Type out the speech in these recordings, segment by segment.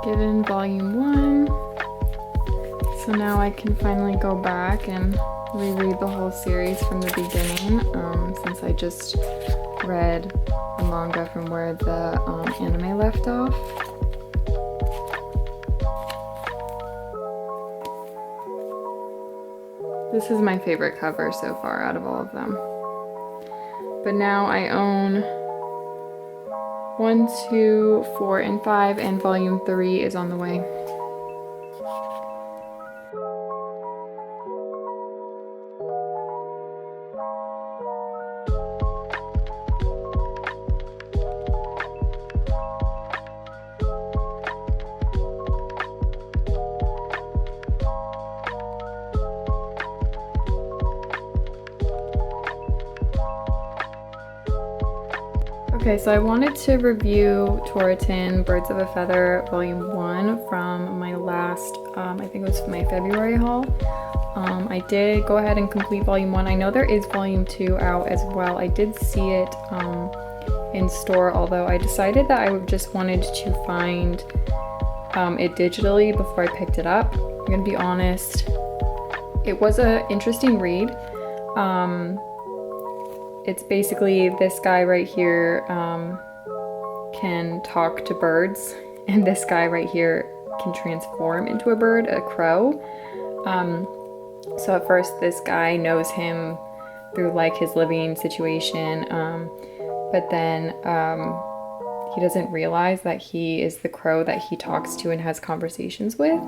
Given volume 1. So now I can finally go back and reread the whole series from the beginning, since I just read the manga from where the anime left off. This is my favorite cover so far out of all of them. But now I own 1, 2, 4, and 5, and volume 3 is on the way. Okay, so I wanted to review Toritin Birds of a Feather Volume 1 from my last, I think it was my February haul. I did go ahead and complete Volume 1. I know there is Volume 2 out as well. I did see it in store, although I decided that I just wanted to find it digitally before I picked it up. I'm gonna be honest. It was an interesting read. It's basically this guy right here can talk to birds, and this guy right here can transform into a bird, a crow. So at first this guy knows him through like his living situation, but then he doesn't realize that he is the crow that he talks to and has conversations with.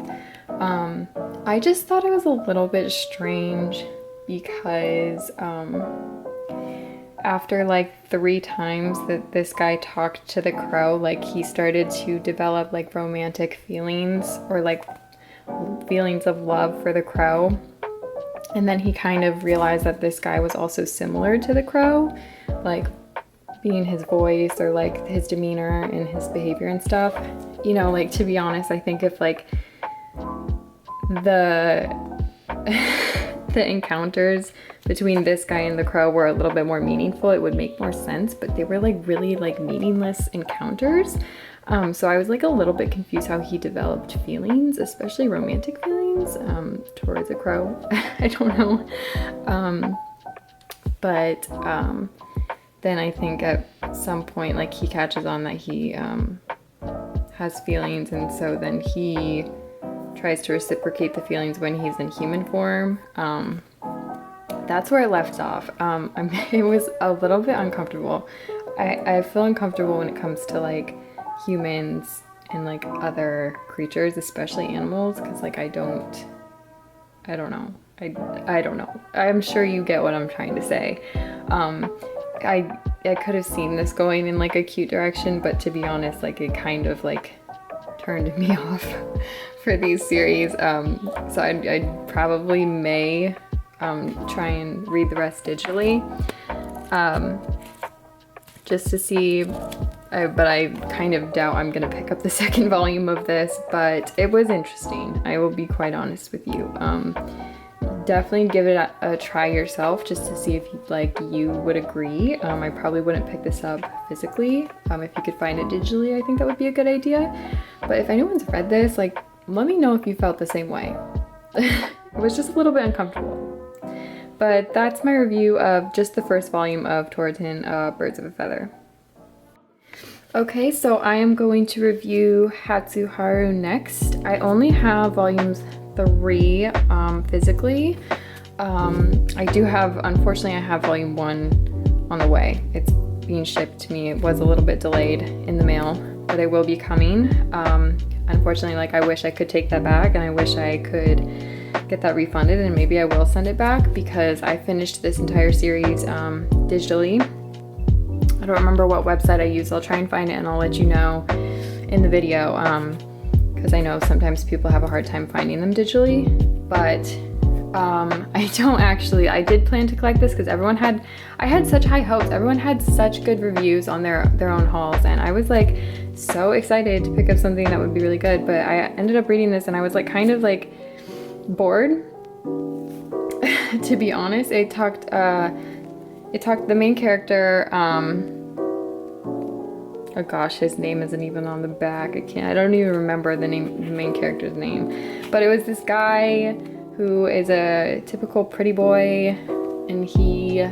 I just thought it was a little bit strange because after like 3 times that this guy talked to the crow, like he started to develop like romantic feelings or like feelings of love for the crow. And then he kind of realized that this guy was also similar to the crow, like being his voice or like his demeanor and his behavior and stuff. You know, like to be honest, I think if like the the encounters between this guy and the crow were a little bit more meaningful, it would make more sense, but they were like really like meaningless encounters. So I was like a little bit confused how he developed feelings, especially romantic feelings, towards a crow. I don't know. But then I think at some point like he catches on that he has feelings, and so then he tries to reciprocate the feelings when he's in human form. That's where it left off. It was a little bit uncomfortable. I feel uncomfortable when it comes to like humans and like other creatures, especially animals, because like I don't know. I don't know. I'm sure you get what I'm trying to say. I could have seen this going in like a cute direction, but to be honest, like it kind of like turned me off for these series. So I probably may try and read the rest digitally, just to see, but I kind of doubt I'm gonna pick up the second volume of this, but it was interesting. I will be quite honest with you. Definitely give it a try yourself just to see if you would agree. I probably wouldn't pick this up physically. If you could find it digitally, I think that would be a good idea. But if anyone's read this, like, let me know if you felt the same way. It was just a little bit uncomfortable. But that's my review of just the first volume of Toritin, Birds of a Feather. Okay, so I am going to review Hatsuharu next. I only have volumes 3 physically. I do have, unfortunately, I have volume 1 on the way. It's being shipped to me. It was a little bit delayed in the mail, but it will be coming. Unfortunately, like I wish I could take that back, and I wish I could get that refunded, and maybe I will send it back because I finished this entire series digitally. I don't remember what website I used. I'll try and find it and I'll let you know in the video, because I know sometimes people have a hard time finding them digitally, but I did plan to collect this because I had such high hopes. Everyone had such good reviews on their own hauls, and I was like so excited to pick up something that would be really good, but I ended up reading this and I was like kind of like bored, to be honest. It talked the main character, oh gosh, his name isn't even on the back. I don't even remember the main character's name, but it was this guy who is a typical pretty boy, and he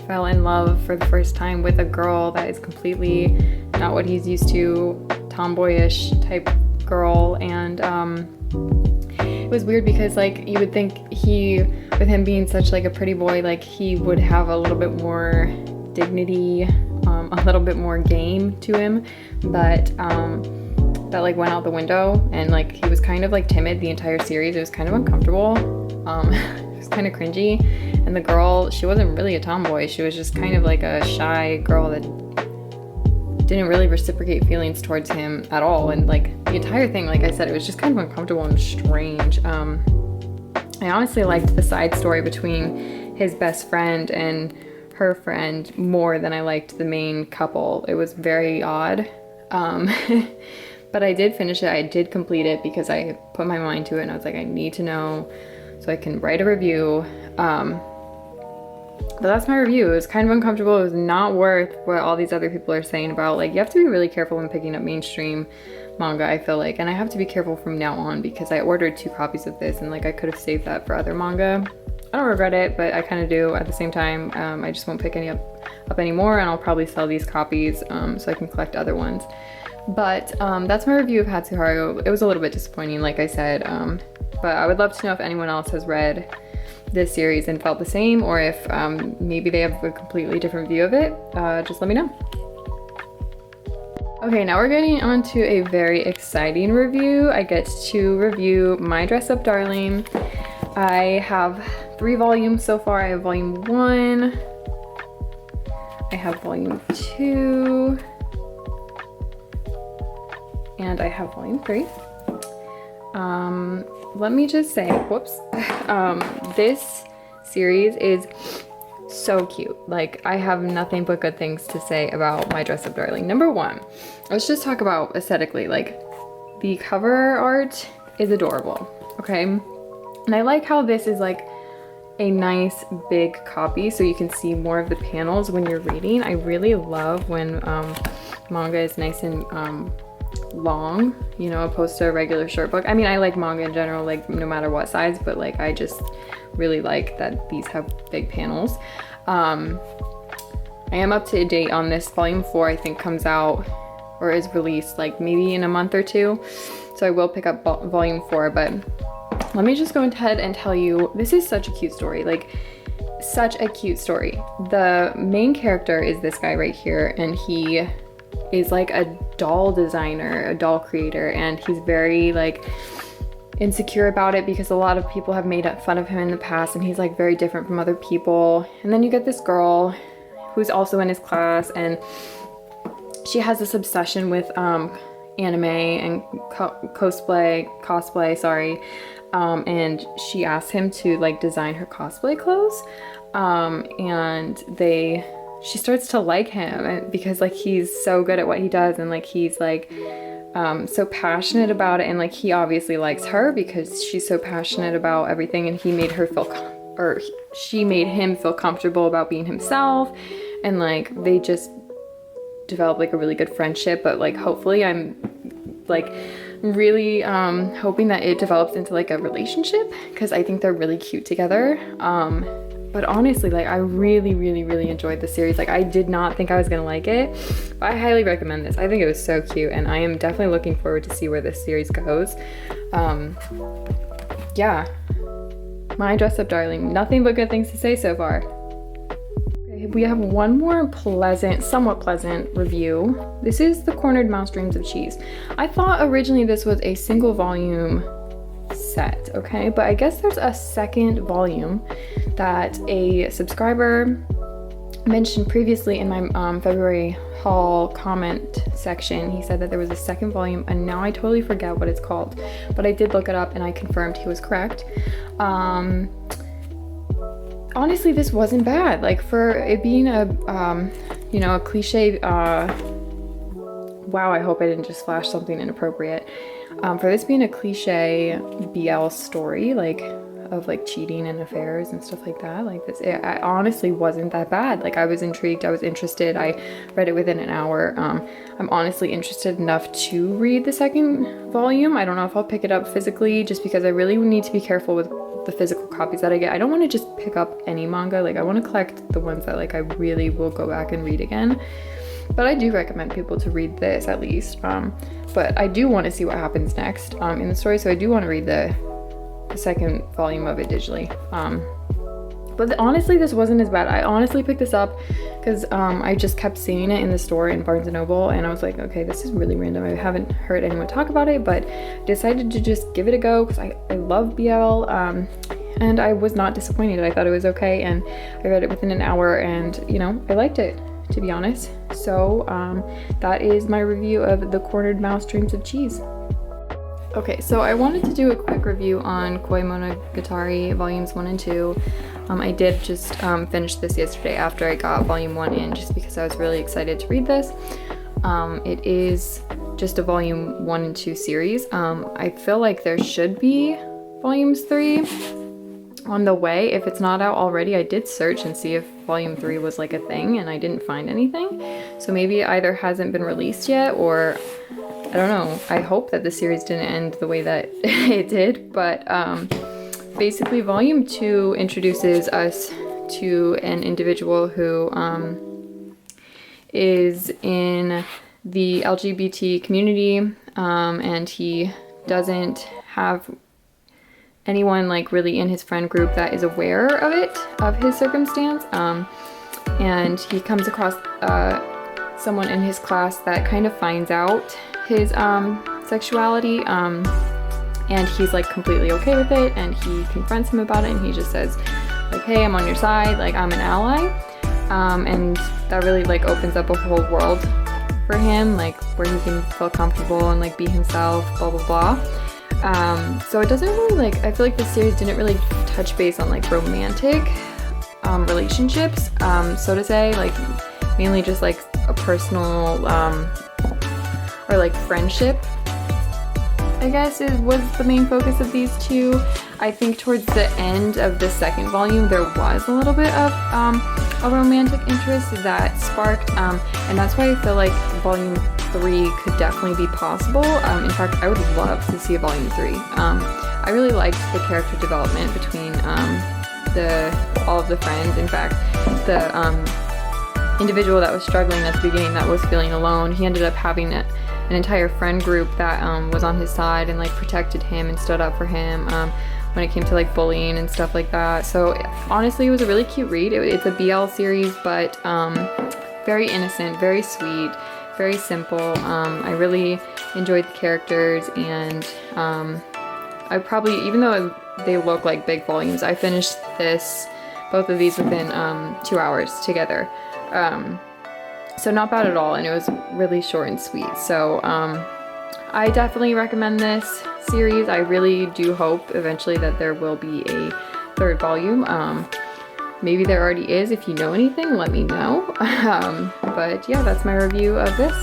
fell in love for the first time with a girl that is completely not what he's used to, tomboyish type girl. And it was weird because like you would think with him being such like a pretty boy, like he would have a little bit more dignity, a little bit more game to him, but that like went out the window, and like he was kind of like timid the entire series. It was kind of uncomfortable. It was kind of cringy, and the girl, she wasn't really a tomboy. She was just kind of like a shy girl that didn't really reciprocate feelings towards him at all. And like the entire thing, like I said, it was just kind of uncomfortable and strange. I honestly liked the side story between his best friend and her friend more than I liked the main couple. It was very odd. But I did finish it. I did complete it because I put my mind to it, and I was like, I need to know so I can write a review. But that's my review. It was kind of uncomfortable. It was not worth what all these other people are saying about, like, you have to be really careful when picking up mainstream manga, I feel like, and I have to be careful from now on because I ordered 2 copies of this and like I could have saved that for other manga. I don't regret it, but I kind of do at the same time. I just won't pick any up anymore, and I'll probably sell these copies so I can collect other ones. But that's my review of Hatsuharu. It was a little bit disappointing, like I said, but I would love to know if anyone else has read this series and felt the same, or if maybe they have a completely different view of it. Just let me know. Okay, now we're getting on to a very exciting review. I get to review My Dress Up Darling. I have 3 volumes so far. I have volume 1, I have volume 2, and I have volume 3. Let me just say, whoops, this series is so cute. Like, I have nothing but good things to say about My Dress Up Darling. Number 1, let's just talk about aesthetically. Like, the cover art is adorable, okay? And I like how this is like a nice big copy so you can see more of the panels when you're reading. I really love when manga is nice and long, you know, opposed to a regular short book. I mean, I like manga in general, like no matter what size, but like I just really like that these have big panels. I am up to date on this. Volume 4 I think comes out or is released like maybe in a month or 2, so I will pick up volume 4. But let me just go ahead and tell you, this is such a cute story, like such a cute story. The main character is this guy right here, and he is like a doll designer, a doll creator, and he's very like insecure about it because a lot of people have made fun of him in the past, and he's like very different from other people. And then you get this girl who's also in his class, and she has this obsession with anime and cosplay, sorry. And she asked him to like design her cosplay clothes, and she starts to like him because like he's so good at what he does, and like he's like so passionate about it, and like he obviously likes her because she's so passionate about everything, and he made her feel she made him feel comfortable about being himself, and like they just developed like a really good friendship. But like hopefully I'm like really hoping that it develops into like a relationship because I think they're really cute together. But honestly, like I really enjoyed the series. Like I did not think I was gonna like it, but I highly recommend this. I think it was so cute, and I am definitely looking forward to see where this series goes. Yeah, My Dress Up Darling, nothing but good things to say so far. Okay, we have one more somewhat pleasant review. This is The Cornered Mouse Dreams of Cheese. I thought originally this was a single volume set, okay, but I guess there's a second volume that a subscriber mentioned previously in my February haul comment section. He said that there was a second volume, and now I totally forget what it's called, but I did look it up and I confirmed he was correct. Honestly, this wasn't bad. Like for it being a you know, a cliche, wow, I hope I didn't just flash something inappropriate. For this being a cliche BL story, like of like cheating and affairs and stuff like that, like this, it honestly wasn't that bad. Like I was intrigued, I was interested, I read it within an hour. I'm honestly interested enough to read the second volume. I don't know if I'll pick it up physically just because I really need to be careful with the physical copies that I get. I don't want to just pick up any manga. Like I want to collect the ones that like I really will go back and read again. But I do recommend people to read this at least. But I do want to see what happens next in the story, so I do want to read the second volume of it digitally. But honestly, this wasn't as bad. I honestly picked this up because I just kept seeing it in the store in Barnes & Noble, and I was like, okay, this is really random. I haven't heard anyone talk about it, but decided to just give it a go because I love BL, and I was not disappointed. I thought it was okay, and I read it within an hour, and you know, I liked it, to be honest. So that is my review of The Cornered Mouse Dreams of Cheese. Okay, so I wanted to do a quick review on Koi Monogatari volumes 1 and 2. I did just finish this yesterday after I got volume 1 in, just because I was really excited to read this. It is just a volume 1 and 2 series. I feel like there should be volumes 3 on the way. If it's not out already, I did search and see if volume 3 was like a thing, and I didn't find anything. So maybe it either hasn't been released yet, or don't know, I hope that the series didn't end the way that it did, but basically volume 2 introduces us to an individual who is in the LGBT community, and he doesn't have anyone like really in his friend group that is aware of it, of his circumstance, and he comes across someone in his class that kind of finds out his sexuality, and he's like completely okay with it, and he confronts him about it, and he just says like, hey, I'm on your side, like I'm an ally, and that really like opens up a whole world for him, like where he can feel comfortable and like be himself, blah blah blah. So it doesn't really like, I feel like the series didn't really touch base on like romantic relationships, so to say, like mainly just like a personal or like friendship, I guess was the main focus of these two. I think towards the end of the second volume there was a little bit of a romantic interest that sparked, and that's why I feel like volume 3 could definitely be possible. In fact, I would love to see a volume 3. I really liked the character development between all of the friends. In fact, the individual that was struggling at the beginning, that was feeling alone, he ended up having an entire friend group that was on his side and like protected him and stood up for him when it came to like bullying and stuff like that. So honestly, it was a really cute read. It's a BL series, but very innocent, very sweet, very simple. I really enjoyed the characters, and I probably, even though they look like big volumes, I finished both of these within 2 hours together. So not bad at all, and it was really short and sweet. So I definitely recommend this series. I really do hope eventually that there will be a third volume. Maybe there already is. If you know anything, let me know. But yeah, that's my review of this.